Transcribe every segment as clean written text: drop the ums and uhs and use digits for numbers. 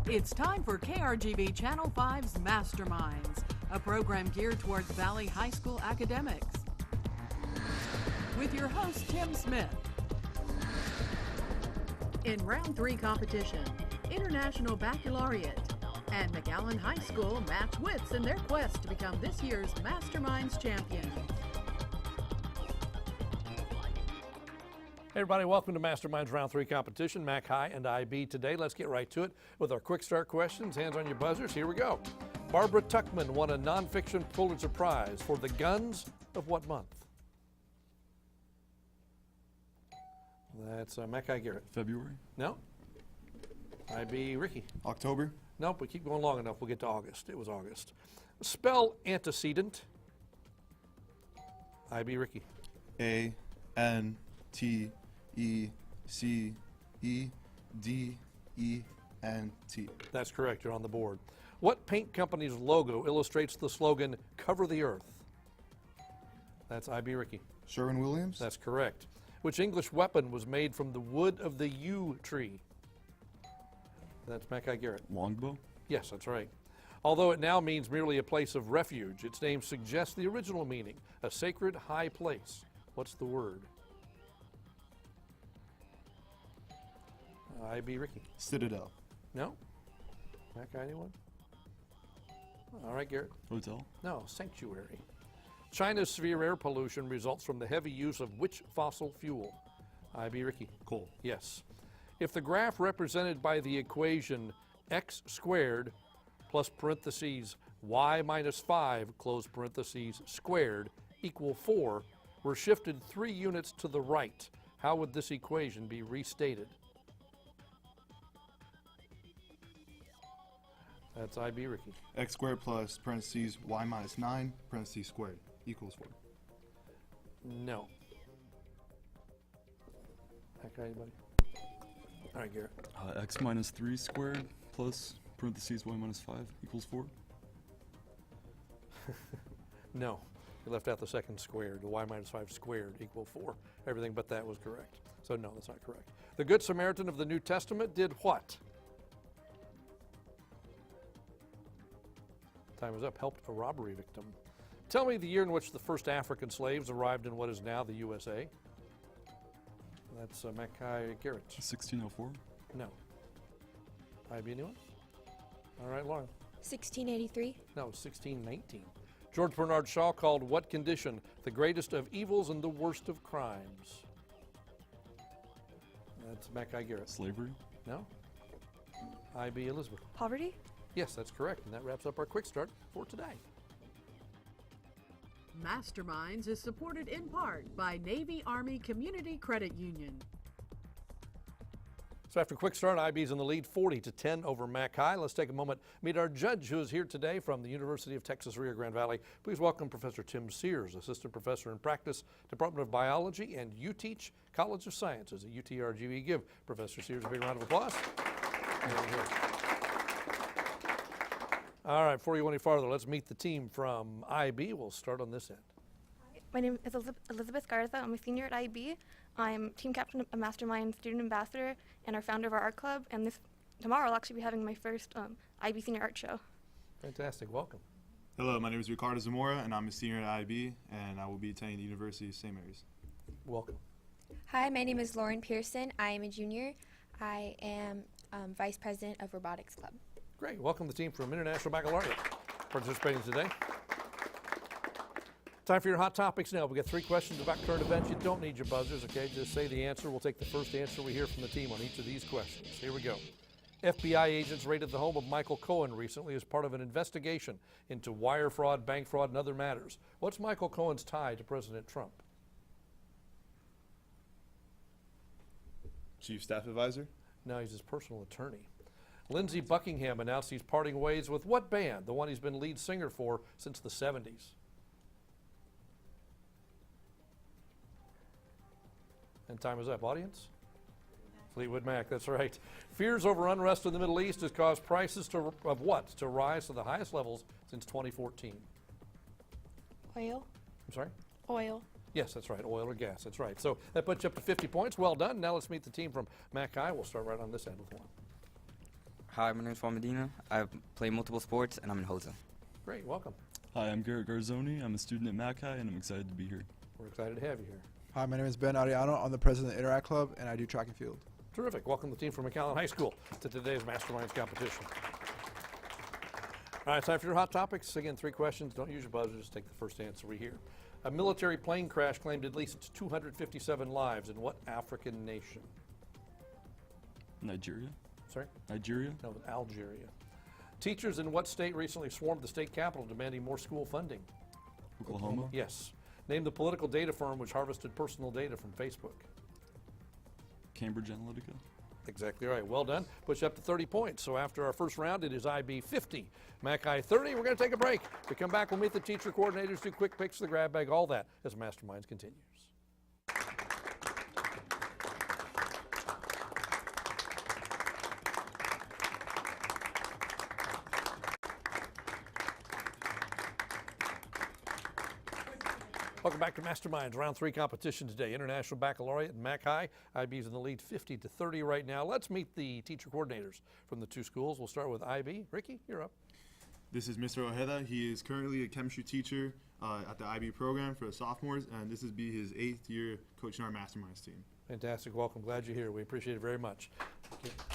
It's time for KRGV Channel 5's Masterminds, a program geared towards Valley High School academics. With your host, Tim Smith. In round 3 competition, International Baccalaureate and McAllen High School match wits in their quest to become this year's Masterminds champion. Hey everybody, welcome to Masterminds Round 3 competition, Mac High and IB today. Let's get right to it with our quick start questions. Hands on your buzzers, here we go. Barbara Tuchman won a nonfiction Pulitzer Prize for The Guns of what month? That's Mac High Garrett. February. No? IB Ricky. October. Nope, we keep going long enough, we'll get to August. It was August. Spell antecedent. IB Ricky. A-N-T-E-C-E-D-E-N-T. That's correct, you're on the board. What paint company's logo illustrates the slogan, Cover the Earth? That's IB Ricky. Sherwin-Williams. That's correct. Which English weapon was made from the wood of the yew tree? That's Mackay Garrett. Longbow. Yes, that's right. Although it now means merely a place of refuge, its name suggests the original meaning, a sacred high place. What's the word? IB Ricky. Citadel. No? Mackay, anyone? All right, Garrett. Hotel. No, sanctuary. China's severe air pollution results from the heavy use of which fossil fuel? IB Ricky. Coal. Yes. If the graph represented by the equation x squared plus parentheses y minus 5 close parentheses squared equal 4 were shifted 3 units to the right, how would this equation be restated? That's IB Ricky. X squared plus parentheses y minus 9 parentheses squared equals 4. No. Okay, anybody? All right, Garrett. X minus 3 squared plus parentheses y minus 5 equals 4. No. You left out the second squared. The y minus 5 squared equal 4. Everything but that was correct. So no, that's not correct. The Good Samaritan of the New Testament did what? Time is up. Helped a robbery victim. Tell me the year in which the first African slaves arrived in what is now the USA. That's Mackay Garrett. 1604. No. IB, anyone? All right, Lauren. 1683. No, 1619. George Bernard Shaw called what condition the greatest of evils and the worst of crimes? That's Mackay Garrett. Slavery. No? IB Elizabeth. Poverty. Yes, that's correct. And that wraps up our quick start for today. Masterminds is supported in part by Navy Army Community Credit Union. So after a quick start, IB's in the lead 40-10 over Mac High. Let's take a moment, meet our judge who is here today from the University of Texas Rio Grande Valley. Please welcome Professor Tim Sears, Assistant Professor in Practice, Department of Biology, and you teach College of Sciences at UTRGV. Give Professor Sears a big round of applause. All right, before you go any farther, let's meet the team from IB. We'll start on this end. My name is Elizabeth Garza. I'm a senior at IB. I'm team captain of Mastermind, student ambassador, and our founder of our art club. And tomorrow I'll actually be having my first IB senior art show. Fantastic, welcome. Hello, my name is Ricardo Zamora, and I'm a senior at IB, and I will be attending the University of St. Mary's. Welcome. Hi, my name is Lauren Pearson. I am a junior. I am vice president of Robotics Club. Great, welcome the team from International Baccalaureate participating today. Time for your hot topics now. We got 3 questions about current events. You don't need your buzzers, okay? Just say the answer. We'll take the first answer we hear from the team on each of these questions. Here we go. FBI agents raided the home of Michael Cohen recently as part of an investigation into wire fraud, bank fraud, and other matters. What's Michael Cohen's tie to President Trump? Chief Staff Advisor. No, he's his personal attorney. Lindsey Buckingham announced he's parting ways with what band? The one he's been lead singer for since the 70s. And time is up. Audience? Fleetwood Mac, that's right. Fears over unrest in the Middle East has caused prices of what to rise to the highest levels since 2014. Oil. I'm sorry? Oil. Yes, that's right. Oil or gas. That's right. So that puts you up to 50 points. Well done. Now let's meet the team from Mac High. We'll start right on this end with one. Hi, my name is Juan Medina. I play multiple sports, and I'm in HOSA. Great, welcome. Hi, I'm Garrett Garzoni. I'm a student at McAllen High, and I'm excited to be here. We're excited to have you here. Hi, my name is Ben Ariano. I'm the president of the Interact Club, and I do track and field. Terrific. Welcome the team from McAllen High School to today's Masterminds competition. All right, time for your hot topics. Again, 3 questions. Don't use your buzzer. Just take the first answer we hear. A military plane crash claimed at least 257 lives in what African nation? Nigeria? Sorry? Nigeria? No, Algeria. Teachers in what state recently swarmed the state capitol demanding more school funding? Oklahoma? Yes. Name the political data firm which harvested personal data from Facebook. Cambridge Analytica? Exactly right. Well done. Push up to 30 points. So after our first round, it is IB 50, Mac High 30. We're going to take a break. We come back, we'll meet the teacher coordinators, do quick picks, the grab bag, all that as Masterminds continues. Welcome back to Masterminds, round 3 competition today. International Baccalaureate and Mac High. IB's in the lead 50 to 30 right now. Let's meet the teacher coordinators from the 2 schools. We'll start with IB. Ricky, you're up. This is Mr. Ojeda. He is currently a chemistry teacher at the IB program for the sophomores, and this is his 8th year coaching our Masterminds team. Fantastic. Welcome. Glad you're here. We appreciate it very much.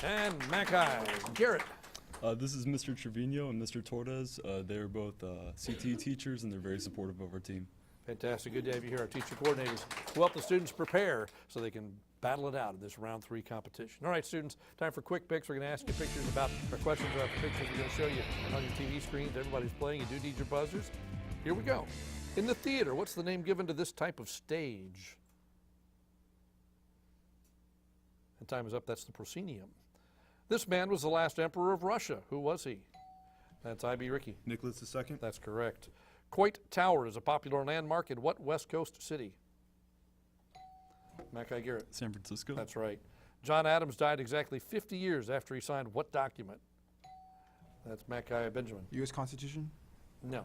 And Mac High, Garrett. This is Mr. Trevino and Mr. Torres. They're both CT teachers, and they're very supportive of our team. Fantastic. Good to have you here, our teacher coordinators, who help the students prepare so they can battle it out in this round 3 competition. All right, students, time for quick picks. We're going to ask you pictures about, or questions about the pictures we're going to show you on your TV screens. Everybody's playing. You do need your buzzers. Here we go. In the theater, what's the name given to this type of stage? And time is up. That's the proscenium. This man was the last emperor of Russia. Who was he? That's IB Ricky. Nicholas II. That's correct. Coit Tower is a popular landmark in what West Coast city? Mackay Garrett. San Francisco? That's right. John Adams died exactly 50 years after he signed what document? That's Mackay Benjamin. U.S. Constitution? No.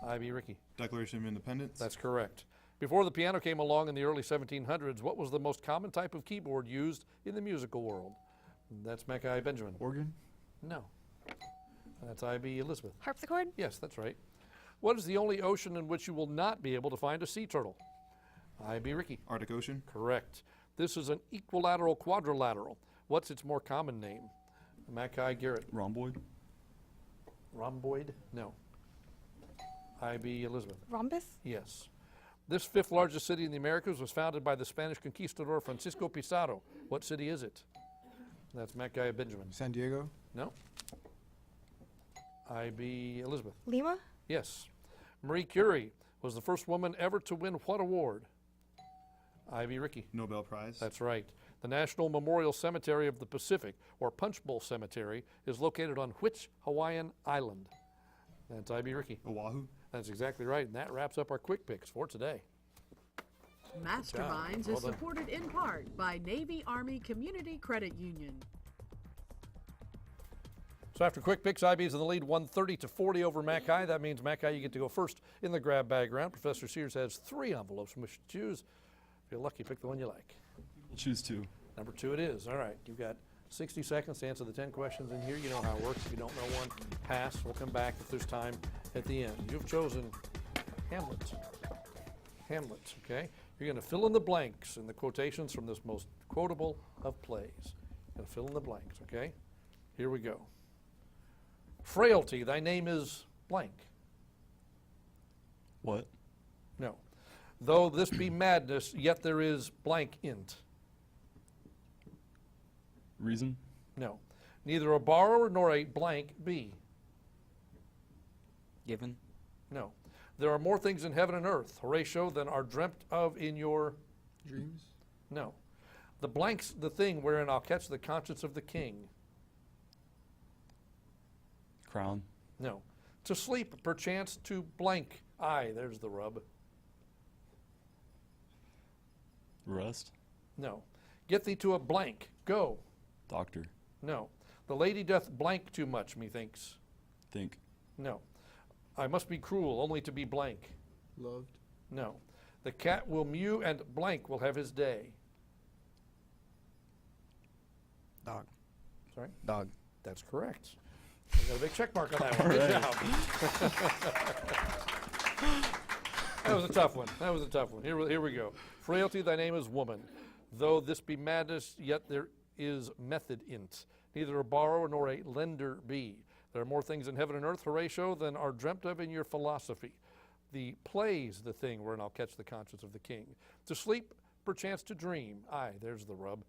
IB Ricky. Declaration of Independence. That's correct. Before the piano came along in the early 1700s, what was the most common type of keyboard used in the musical world? That's Mackay Benjamin. Organ? No. That's IB Elizabeth. Harpsichord? Yes, that's right. What is the only ocean in which you will not be able to find a sea turtle? IB Ricky. Arctic Ocean. Correct. This is an equilateral quadrilateral. What's its more common name? Mackay Garrett. Rhomboid? Rhomboid? No. IB Elizabeth. Rhombus? Yes. This 5th largest city in the Americas was founded by the Spanish conquistador Francisco Pizarro. What city is it? That's Mackay Benjamin. San Diego? No. IB Elizabeth. Lima? Yes. Marie Curie was the first woman ever to win what award? IB Ricky. Nobel Prize. That's right. The National Memorial Cemetery of the Pacific, or Punch Bowl Cemetery, is located on which Hawaiian island? That's IB Ricky. Oahu. That's exactly right. And that wraps up our quick picks for today. Masterminds Well is done. supported in part by Navy Army Community Credit Union. So after quick picks, IB is in the lead 130 to 40 over Mackay. That means Mackay, you get to go first in the grab bag round. Professor Sears has 3 envelopes from which to choose. If you're lucky, pick the one you like. We'll choose 2. Number 2 it is. All right, you've got 60 seconds to answer the 10 questions in here. You know how it works. If you don't know one, pass. We'll come back if there's time at the end. You've chosen Hamlet. Hamlet, okay? You're going to fill in the blanks in the quotations from this most quotable of plays. You're going to fill in the blanks, okay? Here we go. Frailty, thy name is blank. What? No. Though this be madness, yet there is blank in't. Reason? No. Neither a borrower nor a blank be. Given? No. There are more things in heaven and earth, Horatio, than are dreamt of in your... Dreams? No. The blank's the thing wherein I'll catch the conscience of the king. Crown? No. To sleep, perchance, to blank. Aye, there's the rub. Rest? No. Get thee to a blank. Go. Doctor? No. The lady doth blank too much, methinks. Think? No. I must be cruel, only to be blank. Loved? No. The cat will mew and blank will have his day. Dog? Sorry? Dog? That's correct. I got a big check mark on that one. Good job. That was a tough one. That was a tough one. Here we go. Frailty, thy name is woman. Though this be madness, yet there is method in't. Neither a borrower nor a lender be. There are more things in heaven and earth, Horatio, than are dreamt of in your philosophy. The play's the thing wherein I'll catch the conscience of the king. To sleep, perchance to dream. Aye, there's the rub.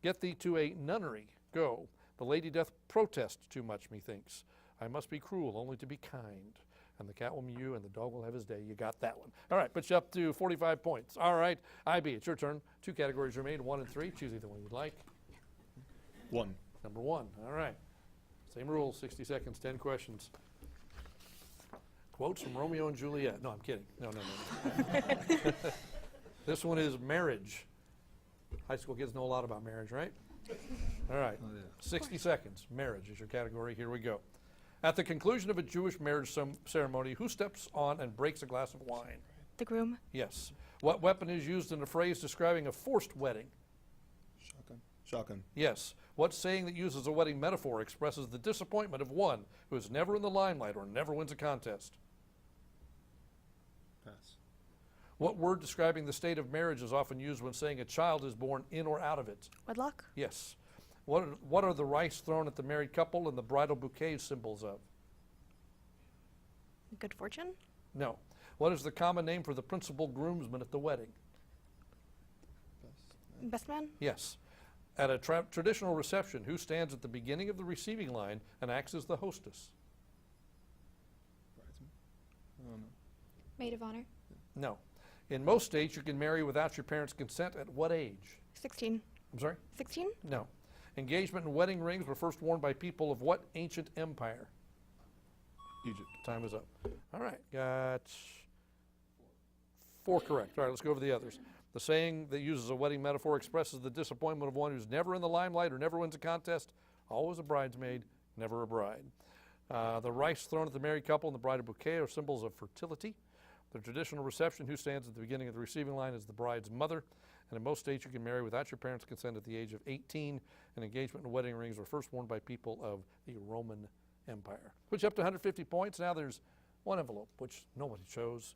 Get thee to a nunnery. Go. The lady doth protest too much, methinks. I must be cruel only to be kind. And the cat will mew and the dog will have his day. You got that one. All right, put you up to 45 points. All right, IB, it's your turn. 2 categories remain, 1 and 3. Choose either one you'd like. 1. Number 1, all right. Same rules, 60 seconds, 10 questions. Quotes from Romeo and Juliet. No, I'm kidding. No. This one is marriage. High school kids know a lot about marriage, right? All right, 60 seconds. Marriage is your category. Here we go. At the conclusion of a Jewish marriage ceremony, who steps on and breaks a glass of wine? The groom. Yes. What weapon is used in a phrase describing a forced wedding? Shotgun. Yes. What saying that uses a wedding metaphor expresses the disappointment of one who is never in the limelight or never wins a contest? Pass. What word describing the state of marriage is often used when saying a child is born in or out of it? Wedlock. Yes. What are the rice thrown at the married couple and the bridal bouquet symbols of? Good fortune. No. What is the common name for the principal groomsman at the wedding? Best man. Yes. At a traditional reception, who stands at the beginning of the receiving line and acts as the hostess? Bridesmaid. I don't know. Maid of honor. No. In most states, you can marry without your parents' consent at what age? 16. I'm sorry? 16. No. Engagement and wedding rings were first worn by people of what ancient empire? Egypt. Time is up. All right, got 4 correct. All right, let's go over the others. The saying that uses a wedding metaphor expresses the disappointment of one who's never in the limelight or never wins a contest, always a bridesmaid, never a bride. The rice thrown at the married couple and the bridal bouquet are symbols of fertility. The traditional reception, who stands at the beginning of the receiving line, is the bride's mother. And in most states, you can marry without your parents' consent at the age of 18. And engagement and wedding rings were first worn by people of the Roman Empire. Puts you up to 150 points. Now there's one envelope, which nobody chose.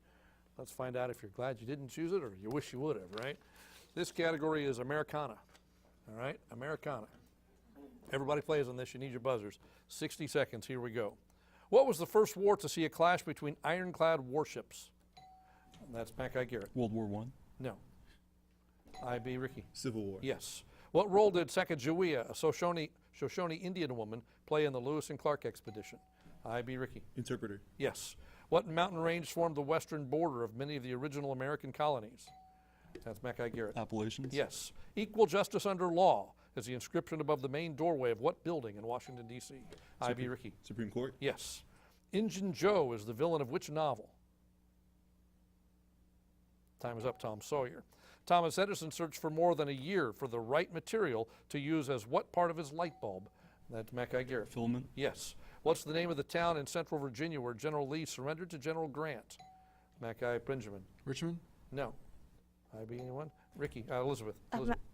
Let's find out if you're glad you didn't choose it or you wish you would have, right? This category is Americana, all right? Americana. Everybody plays on this. You need your buzzers. 60 seconds. Here we go. What was the first war to see a clash between ironclad warships? That's Mackay Garrett. World War I. No. IB Ricky. Civil War. Yes. What role did Sacagawea, a Shoshone Indian woman, play in the Lewis and Clark expedition? IB Ricky. Interpreter. Yes. What mountain range formed the western border of many of the original American colonies? That's Mackay Garrett. Appalachians. Yes. Equal justice under law is the inscription above the main doorway of what building in Washington, D.C.? IB Ricky. Supreme Court. Yes. Injun Joe is the villain of which novel? Time is up, Tom Sawyer. Thomas Edison searched for more than a year for the right material to use as what part of his light bulb? That's Mackay Garrett. Filament. Yes. What's the name of the town in central Virginia where General Lee surrendered to General Grant? Mackay Benjamin. Richmond? No. IB anyone? Ricky. Elizabeth.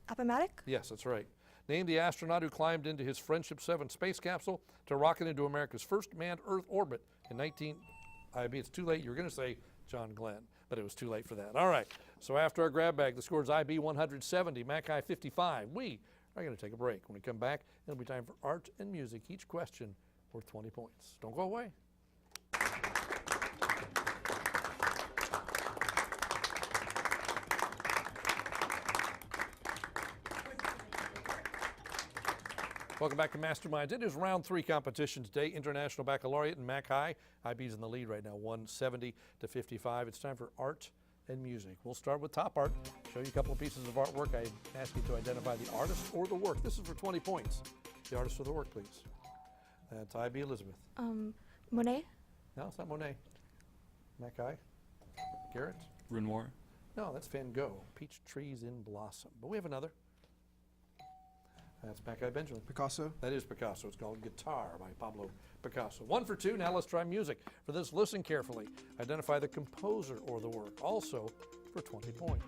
Appomattox. Yes, that's right. Name the astronaut who climbed into his Friendship 7 space capsule to rocket into America's first manned Earth orbit in IB, it's too late. You were going to say John Glenn, but it was too late for that. All right. So after our grab bag, the score is IB 170, Mackay 55. We are going to take a break. When we come back, it'll be time for art and music. Each question worth 20 points. Don't go away. Welcome back to Masterminds. It is round 3 competition today. International Baccalaureate and Mac High. IB's in the lead right now, 170 to 55. It's time for art and music. We'll start with top art. Show you a couple of pieces of artwork. I ask you to identify the artist or the work. This is for 20 points. The artist or the work, please. That's IB Elizabeth. Monet. No, it's not Monet. Mac High. Garrett. Renoir. No, that's Van Gogh. Peach trees in blossom. But we have another. That's Mackay Benjamin. Picasso. That is Picasso. It's called Guitar by Pablo Picasso. 1 for 2. Now let's try music. For this, listen carefully. Identify the composer or the work. Also for 20 points.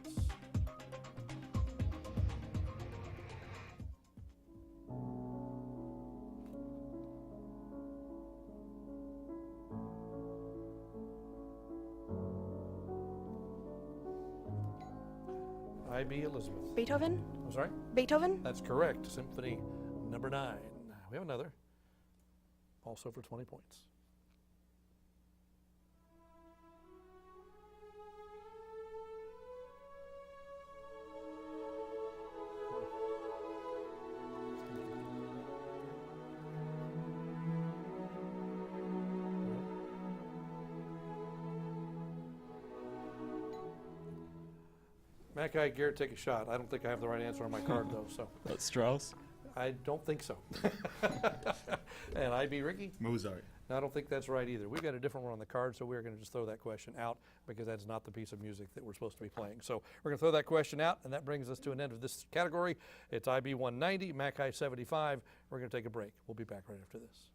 IB Elizabeth. Beethoven. I'm sorry? Beethoven. That's correct. Symphony number 9. We have another, also for 20 points. Mackay, Garrett, take a shot. I don't think I have the right answer on my card, though, so. That's Strauss. I don't think so. And IB Ricky? Mozart. No, I don't think that's right either. We've got a different one on the card, so we're going to just throw that question out because that's not the piece of music that we're supposed to be playing. So we're going to throw that question out, and that brings us to an end of this category. It's IB 190, Mackay 75. We're going to take a break. We'll be back right after this.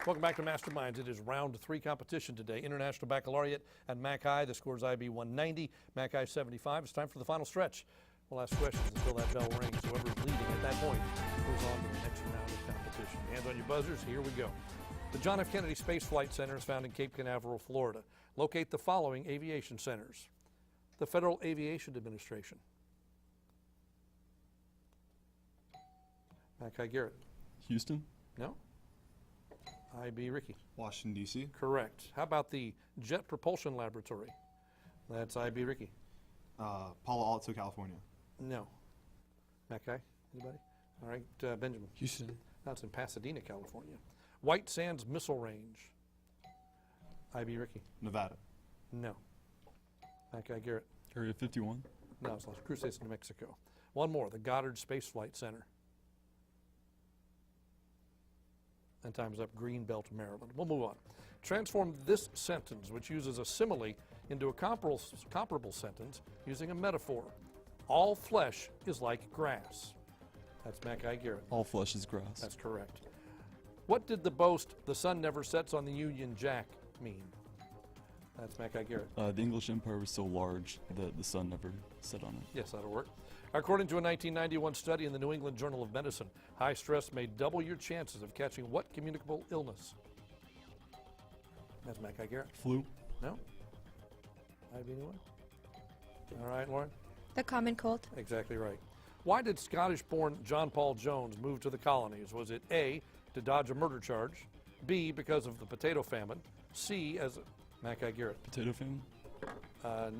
Welcome back to Masterminds. It is round 3 competition today. International Baccalaureate and Mackay. The score is IB 190, Mackay 75. It's time for the final stretch. We'll ask questions until that bell rings. Whoever's leading at that point goes on to the next round of competition. Hands on your buzzers. Here we go. The John F. Kennedy Space Flight Center is found in Cape Canaveral, Florida. Locate the following aviation centers. The Federal Aviation Administration. Mackay Garrett. Houston. No? IB Ricky. Washington, D.C. Correct. How about the Jet Propulsion Laboratory? That's IB Ricky. Palo Alto, California. No. Mackay, anybody? All right, Benjamin. Houston. That's in Pasadena, California. White Sands Missile Range. IB Ricky. Nevada. No. Mackay Garrett. Area 51. No, it's Las Cruces, New Mexico. One more, the Goddard Space Flight Center. And time's up, Greenbelt, Maryland. We'll move on. Transform this sentence, which uses a simile, into a comparable sentence using a metaphor. All flesh is like grass. That's Mackay Garrett. All flesh is grass. That's correct. What did the boast, the sun never sets on the Union Jack, mean? That's Mackay Garrett. The English Empire was so large that the sun never set on it. Yes, that'll work. According to a 1991 study in the New England Journal of Medicine, high stress may double your chances of catching what communicable illness? That's Mackay Garrett. Flu. No? IB anyone? All right, Lauren? The common cold. Exactly right. Why did Scottish-born John Paul Jones move to the colonies? Was it A, to dodge a murder charge, B, because of the potato famine, C, as Mackay Garrett? Potato famine.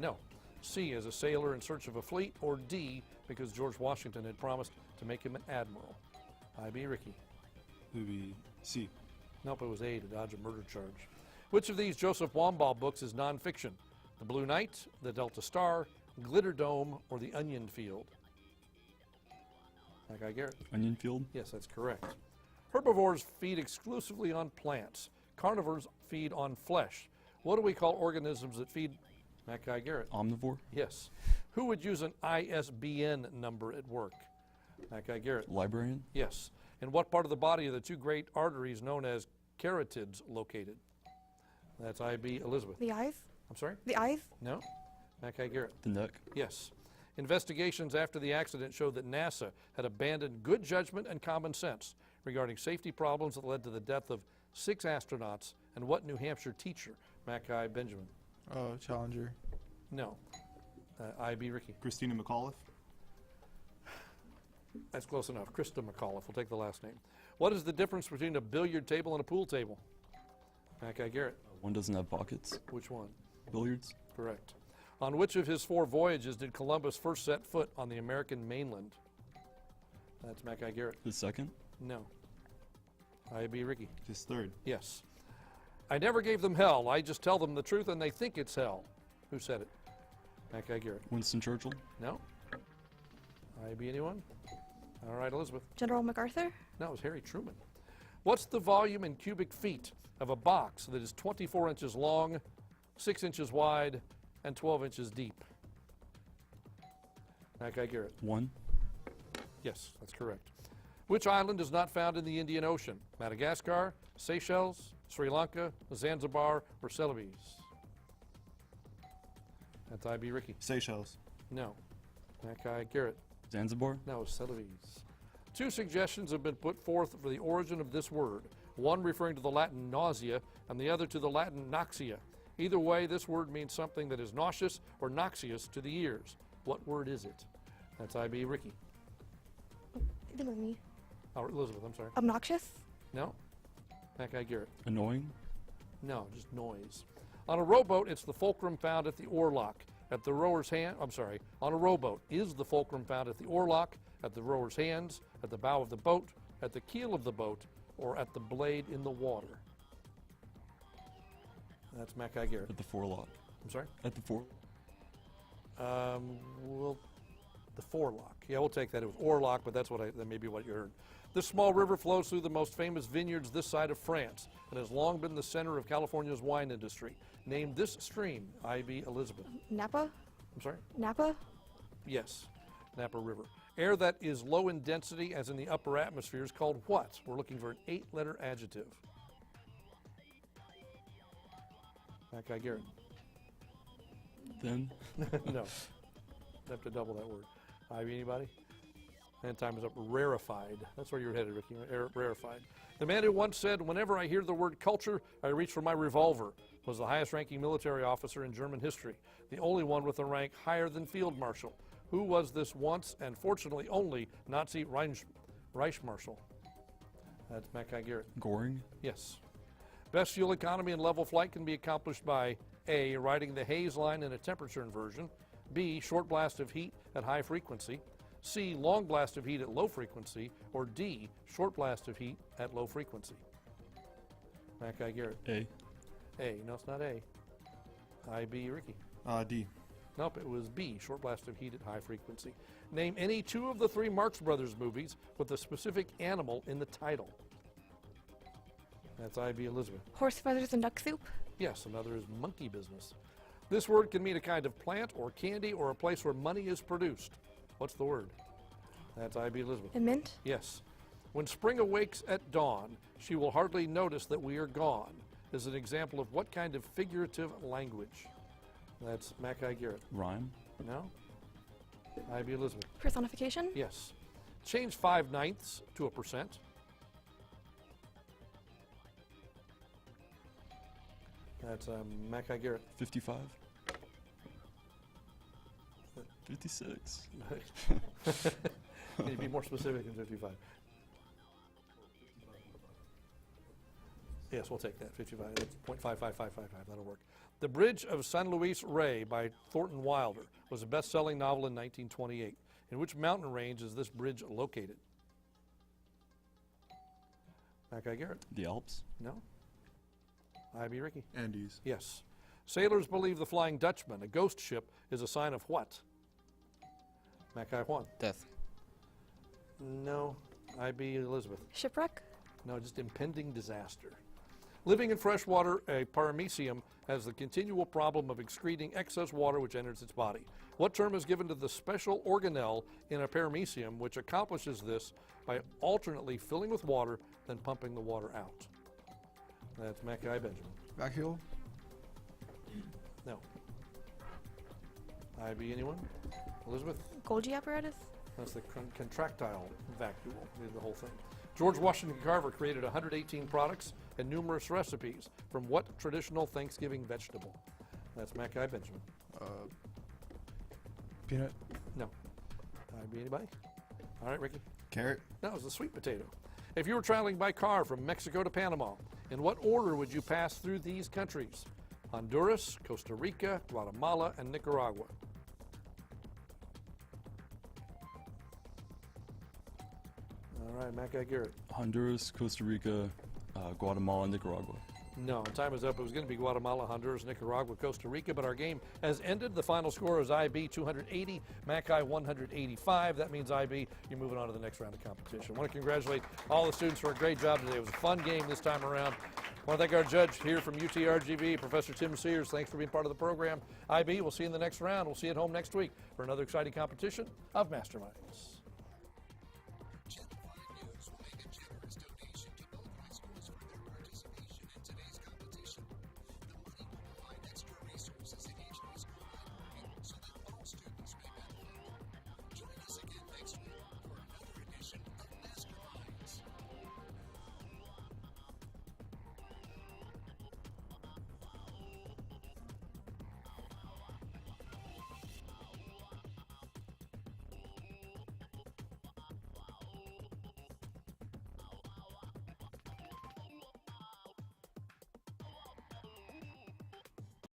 No. C, as a sailor in search of a fleet, or D, because George Washington had promised to make him an admiral? IB Ricky. It would be C. Nope, it was A, to dodge a murder charge. Which of these Joseph Wambaugh books is nonfiction? The Blue Knight, The Delta Star, Glitter Dome, or The Onion Field? Mackay Garrett. Onion field. Yes, that's correct. Herbivores feed exclusively on plants. Carnivores feed on flesh. What do we call organisms that feed? Mackay Garrett. Omnivore. Yes. Who would use an ISBN number at work? Mackay Garrett. Librarian. Yes. In what part of the body are the two great arteries known as carotids located? That's IB Elizabeth. The eyes. I'm sorry? The eyes. No? Mackay Garrett. The neck. Yes. Investigations after the accident showed that NASA had abandoned good judgment and common sense regarding safety problems that led to the death of 6 astronauts and what New Hampshire teacher? Mackay Benjamin. Challenger. No. IB Ricky. Christina McAuliffe. That's close enough. Krista McAuliffe. We'll take the last name. What is the difference between a billiard table and a pool table? Mackay Garrett. One doesn't have pockets. Which one? Billiards. Correct. On which of his 4 voyages did Columbus first set foot on the American mainland? That's Mackay Garrett. The second. No. IB Ricky. His third. Yes. I never gave them hell. I just tell them the truth and they think it's hell. Who said it? Mackay Garrett. Winston Churchill. No. IB anyone? All right, Elizabeth. General MacArthur. No, it was Harry Truman. What's the volume in cubic feet of a box that is 24 inches long, 6 inches wide, and 12 inches deep? Mackay Garrett. 1. Yes, that's correct. Which island is not found in the Indian Ocean? Madagascar, Seychelles, Sri Lanka, Zanzibar, or Celebes? That's IB Ricky. Seychelles. No. Mackay Garrett. Zanzibar. No, Celebes. 2 suggestions have been put forth for the origin of this word, one referring to the Latin nausea and the other to the Latin noxia. Either way, this word means something that is nauseous or noxious to the ears. What word is it? That's IB Ricky. Either with me. Oh, Elizabeth, I'm sorry. Obnoxious? No. Mackay Garrett. Annoying. No, just noise. On a rowboat, it's the fulcrum found at the oarlock. At the rower's hand, on a rowboat, is the fulcrum found at the oarlock, at the rower's hands, at the bow of the boat, at the keel of the boat, or at the blade in the water? That's Mackay Garrett. At the forelock. I'm sorry? At the fore. Well, the forelock. Yeah, we'll take that. It was oarlock, but that may be what you heard. This small river flows through the most famous vineyards this side of France and has long been the center of California's wine industry. Name this stream, IB Elizabeth. Napa? I'm sorry? Napa? Yes, Napa River. Air that is low in density, as in the upper atmosphere, is called what? We're looking for an 8-letter adjective. Mackay Garrett. Thin. No. Have to double that word. IB, anybody? And time is up. Rarefied. That's where you're headed, Ricky. Rarefied. The man who once said, "Whenever I hear the word culture, I reach for my revolver," was the highest-ranking military officer in German history, the only one with a rank higher than Field Marshal. Who was this once and fortunately only Nazi Reichsmarschall? That's Mackay Garrett. Goring. Yes. Best fuel economy and level flight can be accomplished by A, riding the Hayes line in a temperature inversion, B, short blast of heat at high frequency, C, long blast of heat at low frequency, or D, short blast of heat at low frequency. Mackay Garrett. A. A. No, it's not A. IB Ricky. D. Nope, it was B, short blast of heat at high frequency. Name any 2 of the 3 Marx Brothers movies with a specific animal in the title. That's IB Elizabeth. Horse feathers and duck soup? Yes, another is monkey business. This word can mean a kind of plant or candy or a place where money is produced. What's the word? That's IB Elizabeth. A mint? Yes. When spring awakes at dawn, she will hardly notice that we are gone, is an example of what kind of figurative language? That's Mackay Garrett. Rhyme. No? IB Elizabeth. Personification? Yes. Change 5/9 to a percent. That's Mackay Garrett. 55. 56. Can you be more specific than 55? Yes, we'll take that. 55. That's 0.55555. That'll work. The Bridge of San Luis Rey by Thornton Wilder was a best-selling novel in 1928. In which mountain range is this bridge located? Mackay Garrett. The Alps. No. IB Ricky. Andes. Yes. Sailors believe the Flying Dutchman, a ghost ship, is a sign of what? Mackay Juan. Death. No. IB Elizabeth. Shipwreck? No, just impending disaster. Living in freshwater, a paramecium has the continual problem of excreting excess water which enters its body. What term is given to the special organelle in a paramecium which accomplishes this by alternately filling with water, then pumping the water out? That's Mackay Benjamin. Vacuole? No. IB, anyone? Elizabeth? Golgi apparatus? That's the contractile vacuole, the whole thing. George Washington Carver created 118 products and numerous recipes from what traditional Thanksgiving vegetable? That's Mackay Benjamin. Peanut? No. IB, anybody? All right, Ricky. Carrot. No, it was the sweet potato. If you were traveling by car from Mexico to Panama, in what order would you pass through these countries? Honduras, Costa Rica, Guatemala, and Nicaragua. All right, Mackay Garrett. Honduras, Costa Rica, Guatemala, Nicaragua. No, time is up. It was going to be Guatemala, Honduras, Nicaragua, Costa Rica, but our game has ended. The final score is IB 280, Mackay 185. That means IB, you're moving on to the next round of competition. I want to congratulate all the students for a great job today. It was a fun game this time around. I want to thank our judge here from UTRGV, Professor Tim Sears. Thanks for being part of the program. IB, we'll see you in the next round. We'll see you at home next week for another exciting competition of Masterminds.